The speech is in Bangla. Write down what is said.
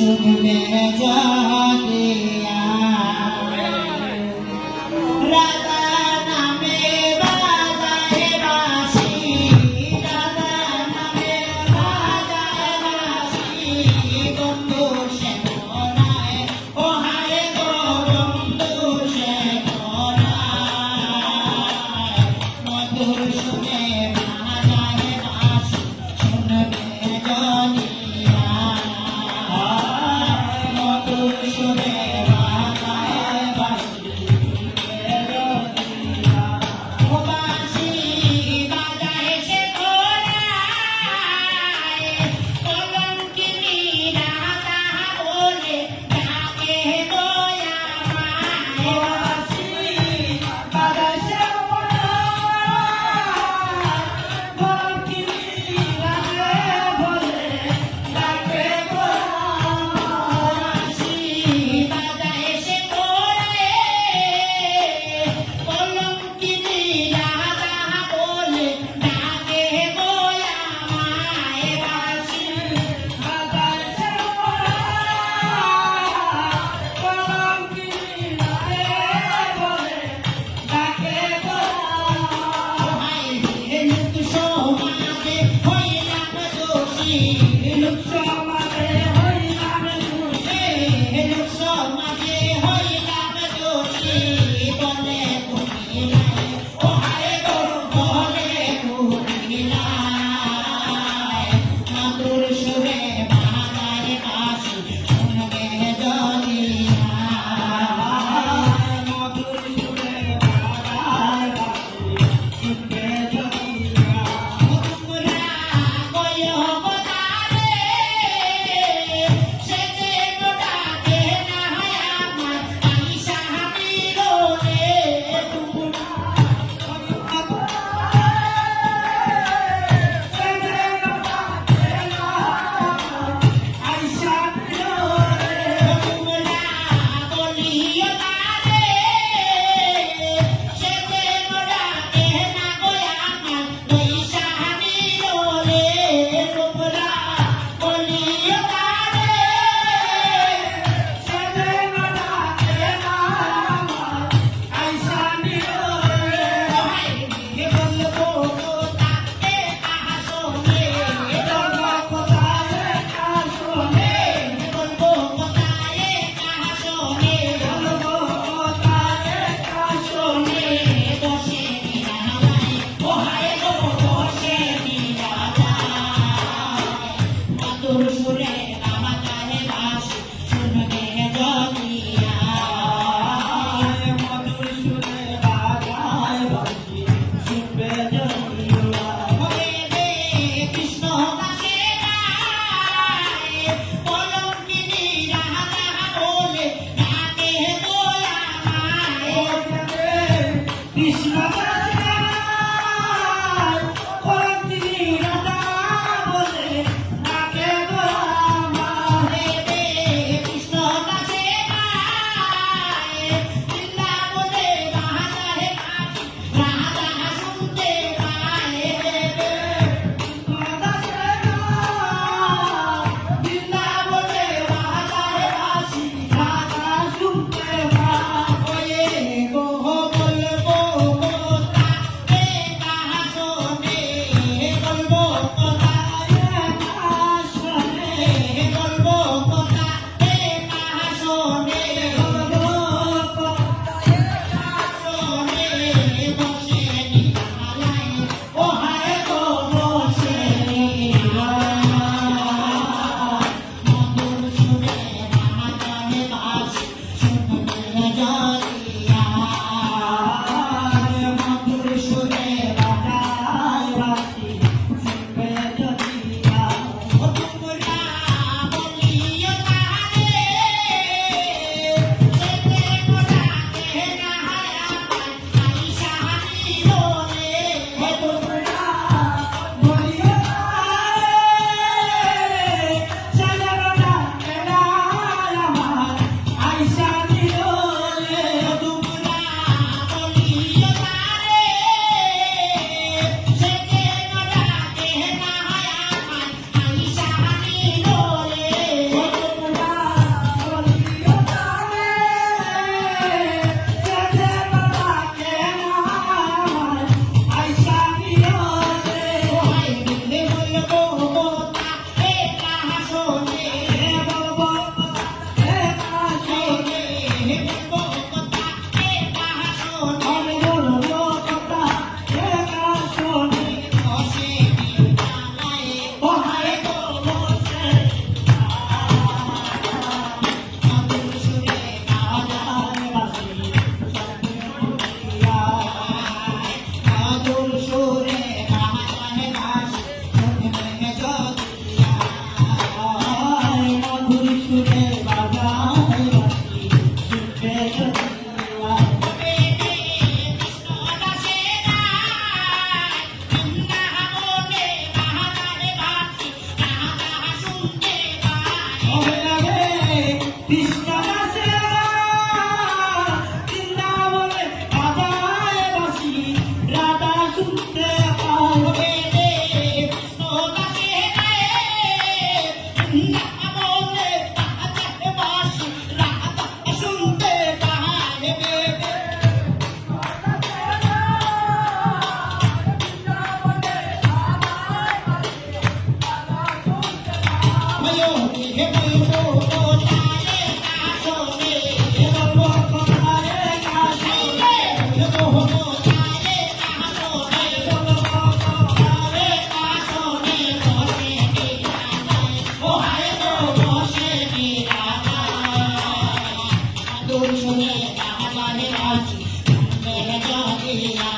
শুনবে জানিয়া রাধা নামে বাজায় বাঁশি রাধা নামে বাজায় বাঁশি বন্ধু সে মনায় ও হায় গো বন্ধু সে মনায় মধুর সুরে বাজায় বাঁশি শুনবে জানিয়া মধুর সুরে বাজায় বাঁশি ও বাঁশি বাজায় সে ঘোড়ায় কলঙ্কিনী রাধা বলে ডাকে গো আমায় বাঁশি বাজায় সে ঘোড়ায় কলঙ্কিনী রাধা বলে ডাকে গো বাঁশি বাজায় সে ঘোড়ায় কলঙ্কিনী রাধা বলে ডাকে গো আমায় বাঁশি বাজায় সে কলঙ্কিনী রাধা বলে ডাকে গো আমায় লোক সমাজে হইলাম দোষী লোক সমাজে হইলাম দোষী লোক সমাজে হইলাম দোষী বলে তুমি নাই ও হায় গো বলে তুমি নাই মধুর সুরে বাজায় বাঁশি শুনবে জানিয়া মধুর সুরে বাজায় বাঁশি শুনবে জানিয়া তোমরা কয়ো গোদারে সে যে ডাকে না হে বলবো কথা এ কাহা শোনে আমি বলবো কথা এ কার শোনে বসে বিদ্যালয়ে ওহায় গো বসে মধুর সুরে গাওয়া আরে বাসি সত্যি বলিয়া মধুর সুরে গাওয়া বাসি চোখে মেঘে জ্যোতিয়া আয় মধুর সুরে বাজায় বাসি শুনবে যদিয়া কৃষ্ণ দাসে বৃন্দাবনে বাজায় বাসি রাধা শুনতে পায় এ বলবো কথা এ কার শোনে এ বলবো কথা এ কার শোনে শুনে গাওয়া বাজে বাজি মেঘে জ্যোতিয়া